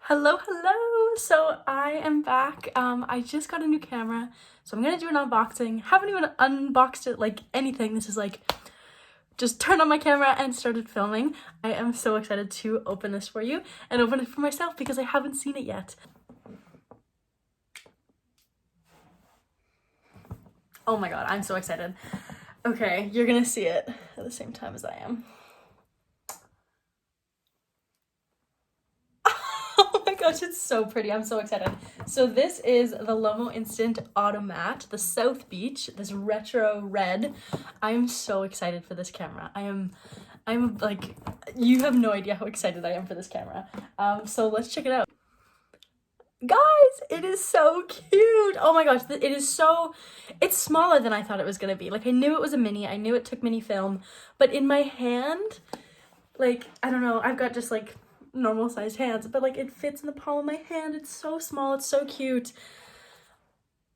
Hello, hello! So I am back. I just got a new camera, so I'm gonna do an unboxing. Haven't even unboxed it like anything. This is like just turned on my camera and started filming. I am so excited to open this for you and open it for myself because I haven't seen it yet. Oh my god, I'm so excited. Okay, you're gonna see it at the same time as I am. Oh my gosh, it's so pretty. I'm so excited. So this is the LOMO Instant AUTOMAT, the South Beach, this retro red. I'm so excited for this camera. I'm like, you have no idea how excited I am for this camera. So let's check it out. Guys, it is so cute. Oh my gosh, it's smaller than I thought it was gonna be. Like I knew it was a mini, I knew it took mini film, but in my hand, like, I don't know, I've got just like normal sized hands, but like it fits in the palm of my hand. It's so small, it's so cute.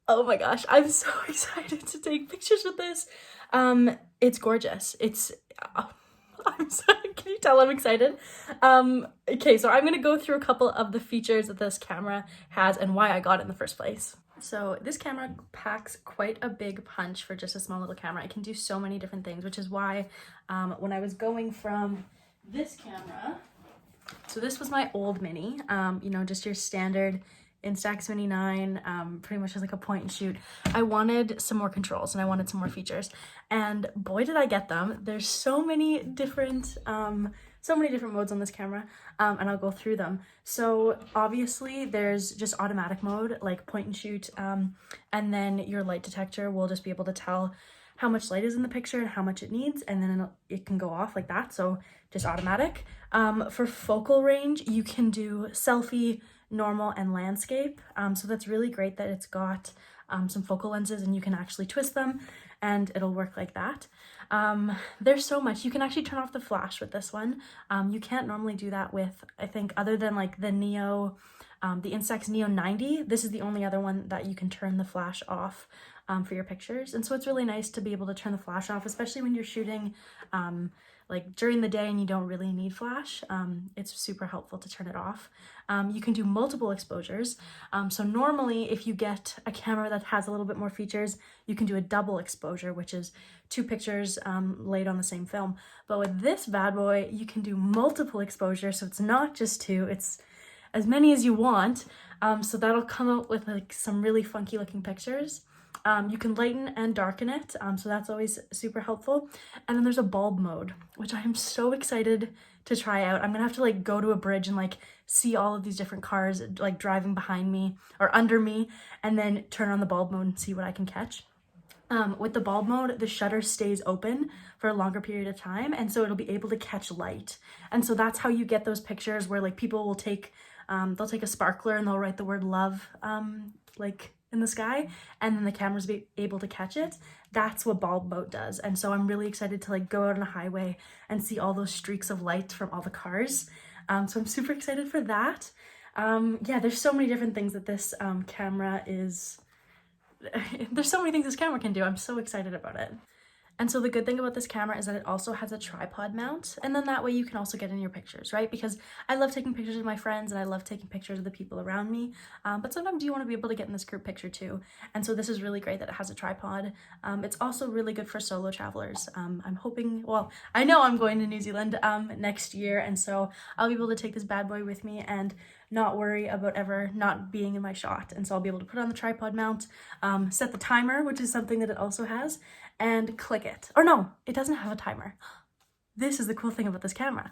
Oh my gosh, I'm so excited to take pictures with this. It's gorgeous. I'm sorry, can you tell I'm excited? Okay, so I'm gonna go through a couple of the features that this camera has and why I got it in the first place. So this camera packs quite a big punch for just a small little camera. It can do so many different things, which is why when I was going from this camera, so this was my old mini, you know, just your standard Instax Mini 9, pretty much as like a point and shoot. I wanted some more controls and I wanted some more features, and boy did I get them. There's so many different modes on this camera, and I'll go through them. So obviously there's just automatic mode, like point and shoot, and then your light detector will just be able to tell how much light is in the picture and how much it needs, and then it can go off like that, so just automatic. For focal range, you can do selfie, normal, and landscape, so that's really great that it's got some focal lenses and you can actually twist them and it'll work like that. There's so much. You can actually turn off the flash with this one. You can't normally do that with, I think, other than like the Neo, the Instax Neo 90, this is the only other one that you can turn the flash off for your pictures. And so it's really nice to be able to turn the flash off, especially when you're shooting like during the day and you don't really need flash. It's super helpful to turn it off. You can do multiple exposures. So normally if you get a camera that has a little bit more features, you can do a double exposure, which is 2 pictures laid on the same film. But with this bad boy, you can do multiple exposures. So it's not just 2, it's as many as you want. So that'll come out with like some really funky looking pictures. You can lighten and darken it, so that's always super helpful. And then there's a bulb mode, which I am so excited to try out. I'm gonna have to like go to a bridge and like see all of these different cars like driving behind me or under me, and then turn on the bulb mode and see what I can catch. With the bulb mode, the shutter stays open for a longer period of time, and so it'll be able to catch light. And so that's how you get those pictures where like people will take, they'll take a sparkler and they'll write the word love, like in the sky, and then the camera's be able to catch it. That's what bulb mode does. And so I'm really excited to like go out on a highway and see all those streaks of light from all the cars. So I'm super excited for that. Yeah, there's so many different things that this camera is, there's so many things this camera can do. I'm so excited about it. And so the good thing about this camera is that it also has a tripod mount, and then that way you can also get in your pictures, right? Because I love taking pictures of my friends and I love taking pictures of the people around me, but sometimes you want to be able to get in this group picture too. And so this is really great that it has a tripod. It's also really good for solo travelers. I'm hoping, well, I know I'm going to New Zealand next year, and so I'll be able to take this bad boy with me and not worry about ever not being in my shot. And so I'll be able to put on the tripod mount, set the timer, which is something that it also has, and click it. Or no, it doesn't have a timer. This is the cool thing about this camera.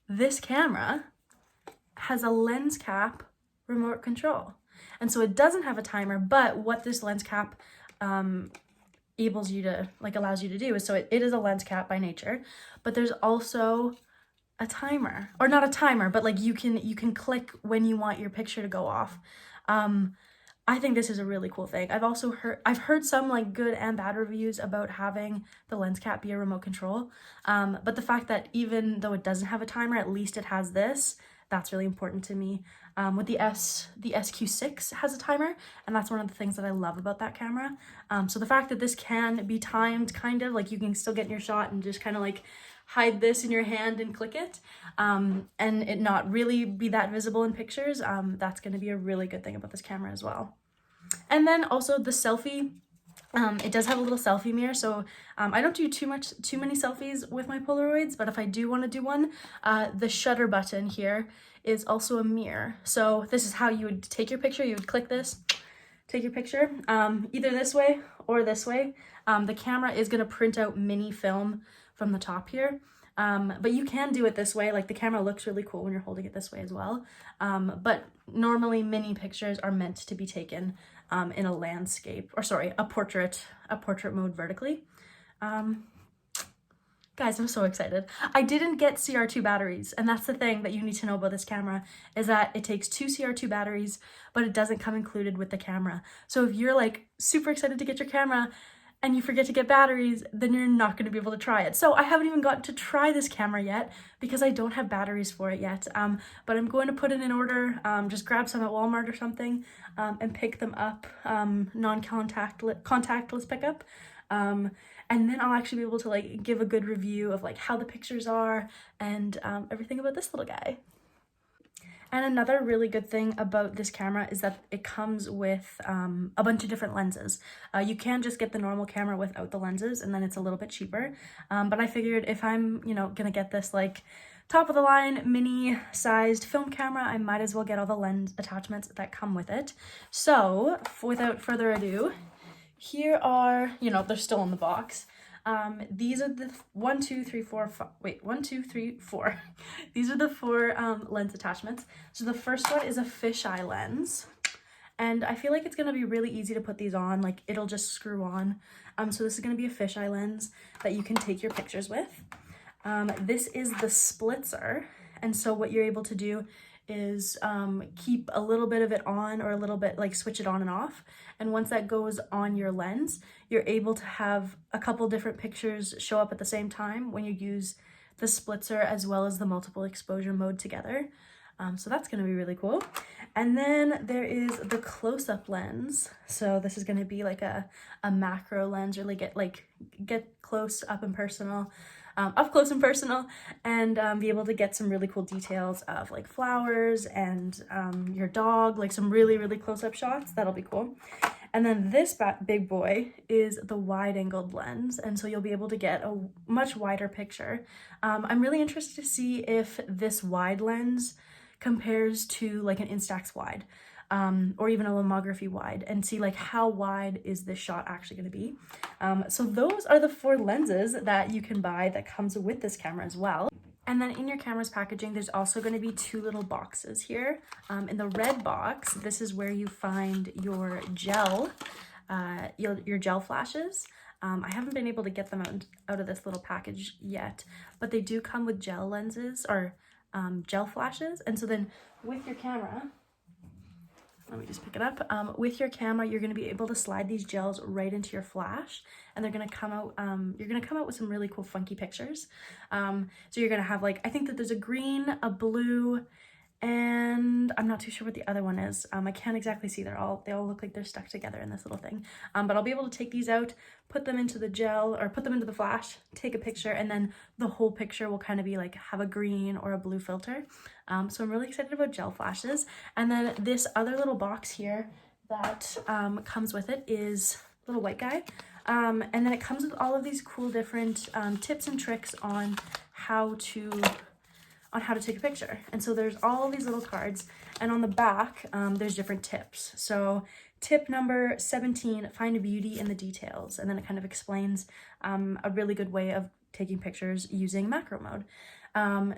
This camera has a lens cap remote control. And so it doesn't have a timer, but what this lens cap allows you to do is, so it is a lens cap by nature, but there's also a timer, or not a timer, but like you can click when you want your picture to go off. I think this is a really cool thing. I've heard some like good and bad reviews about having the lens cap be a remote control. But the fact that even though it doesn't have a timer, at least it has this, that's really important to me. With the SQ6 has a timer, and that's one of the things that I love about that camera. So the fact that this can be timed, kind of like you can still get in your shot and just kind of like hide this in your hand and click it, and it not really be that visible in pictures. That's going to be a really good thing about this camera as well. And then also the selfie, it does have a little selfie mirror, so I don't do too many selfies with my Polaroids, but if I do want to do one, the shutter button here is also a mirror. So this is how you would take your picture. You would click this, take your picture, either this way or this way. The camera is going to print out mini film from the top here, but you can do it this way. Like, the camera looks really cool when you're holding it this way as well, but normally mini pictures are meant to be taken in a landscape, or sorry, a portrait mode vertically. Guys, I'm so excited. I didn't get CR2 batteries, and that's the thing that you need to know about this camera, is that it takes 2 CR2 batteries, but it doesn't come included with the camera. So if you're like super excited to get your camera and you forget to get batteries, then you're not going to be able to try it. So I haven't even gotten to try this camera yet because I don't have batteries for it yet. But I'm going to put it in order, just grab some at Walmart or something, and pick them up, contactless pickup. And then I'll actually be able to like give a good review of like how the pictures are and everything about this little guy. And another really good thing about this camera is that it comes with a bunch of different lenses. You can just get the normal camera without the lenses, and then it's a little bit cheaper. But I figured if I'm, you know, gonna get this like top of the line mini sized film camera, I might as well get all the lens attachments that come with it. So without further ado, here are, you know, they're still in the box. These are the 1, 2, 3, 4, 5, wait, 1, 2, 3, 4. These are the 4 lens attachments. So the first one is a fisheye lens, and I feel like it's gonna be really easy to put these on, like it'll just screw on. So this is gonna be a fisheye lens that you can take your pictures with. This is the Splitzer, and so what you're able to do is keep a little bit of it on, or a little bit like switch it on and off, and once that goes on your lens, you're able to have a couple different pictures show up at the same time when you use the Splitzer as well as the multiple exposure mode together. So that's going to be really cool. And then there is the close-up lens. So this is going to be like a macro lens, really get close up and personal. Up close and personal, and be able to get some really cool details of like flowers and your dog, like some really close-up shots. That'll be cool. And then this big boy is the wide-angled lens, and so you'll be able to get a much wider picture. I'm really interested to see if this wide lens compares to like an Instax wide, or even a lomography wide, and see like how wide is this shot actually going to be. So those are the 4 lenses that you can buy that comes with this camera as well. And then in your camera's packaging, there's also going to be 2 little boxes here. In the red box, this is where you find your gel, your gel flashes. I haven't been able to get them out of this little package yet, but they do come with gel lenses, or gel flashes. And so then with your camera, let me just pick it up. With your camera, you're going to be able to slide these gels right into your flash, and they're going to come out, you're going to come out with some really cool funky pictures. So you're going to have like, I think that there's a green, a blue, and I'm not too sure what the other one is. I can't exactly see. They all look like they're stuck together in this little thing. But I'll be able to take these out, put them into the gel, or put them into the flash, take a picture, and then the whole picture will kind of be like, have a green or a blue filter. So I'm really excited about gel flashes. And then this other little box here that comes with it is a little white guy. And then it comes with all of these cool different tips and tricks on how to take a picture. And so there's all these little cards, and on the back there's different tips. So tip number 17, find beauty in the details, and then it kind of explains a really good way of taking pictures using macro mode.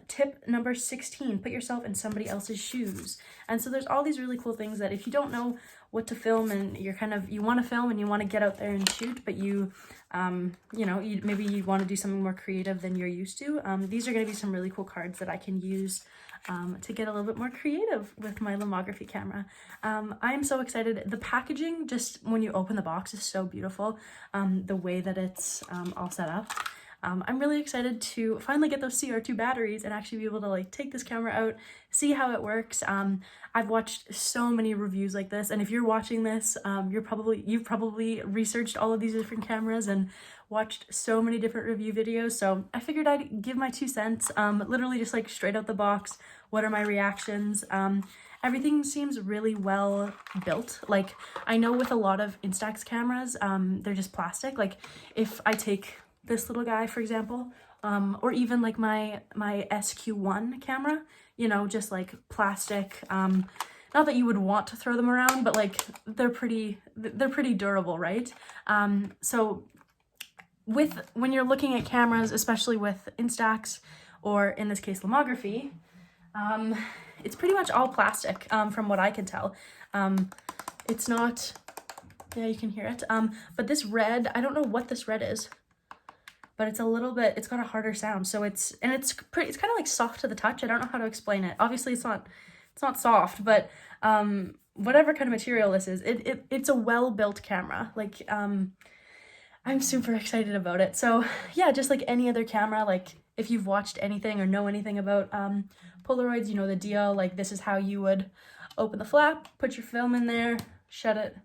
Tip number 16, put yourself in somebody else's shoes. And so there's all these really cool things that if you don't know what to film, and you want to film and you want to get out there and shoot, but you know, maybe you want to do something more creative than you're used to, these are going to be some really cool cards that I can use to get a little bit more creative with my lomography camera. I'm so excited. The packaging, just when you open the box, is so beautiful. The way that it's all set up. I'm really excited to finally get those CR2 batteries and actually be able to like take this camera out, see how it works. I've watched so many reviews like this, and if you're watching this, you've probably researched all of these different cameras and watched so many different review videos, so I figured I'd give my 2 cents, literally just like straight out the box. What are my reactions? Everything seems really well built. Like, I know with a lot of Instax cameras, they're just plastic. Like, if I take this little guy, for example, or even like my SQ1 camera, you know, just like plastic, not that you would want to throw them around, but like they're pretty durable, right? So when you're looking at cameras, especially with Instax, or in this case lomography, it's pretty much all plastic, from what I can tell. It's not, yeah, you can hear it, but this red, I don't know what this red is, but it's a little bit, it's got a harder sound, so it's kind of like soft to the touch. I don't know how to explain it. Obviously it's not soft, but whatever kind of material this is, it's a well-built camera. Like, I'm super excited about it. So yeah, just like any other camera, like if you've watched anything or know anything about Polaroids, you know the deal. Like, this is how you would open the flap, put your film in there, shut it,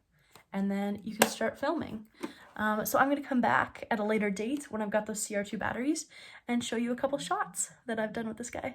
and then you can start filming. So I'm going to come back at a later date when I've got those CR2 batteries and show you a couple shots that I've done with this guy.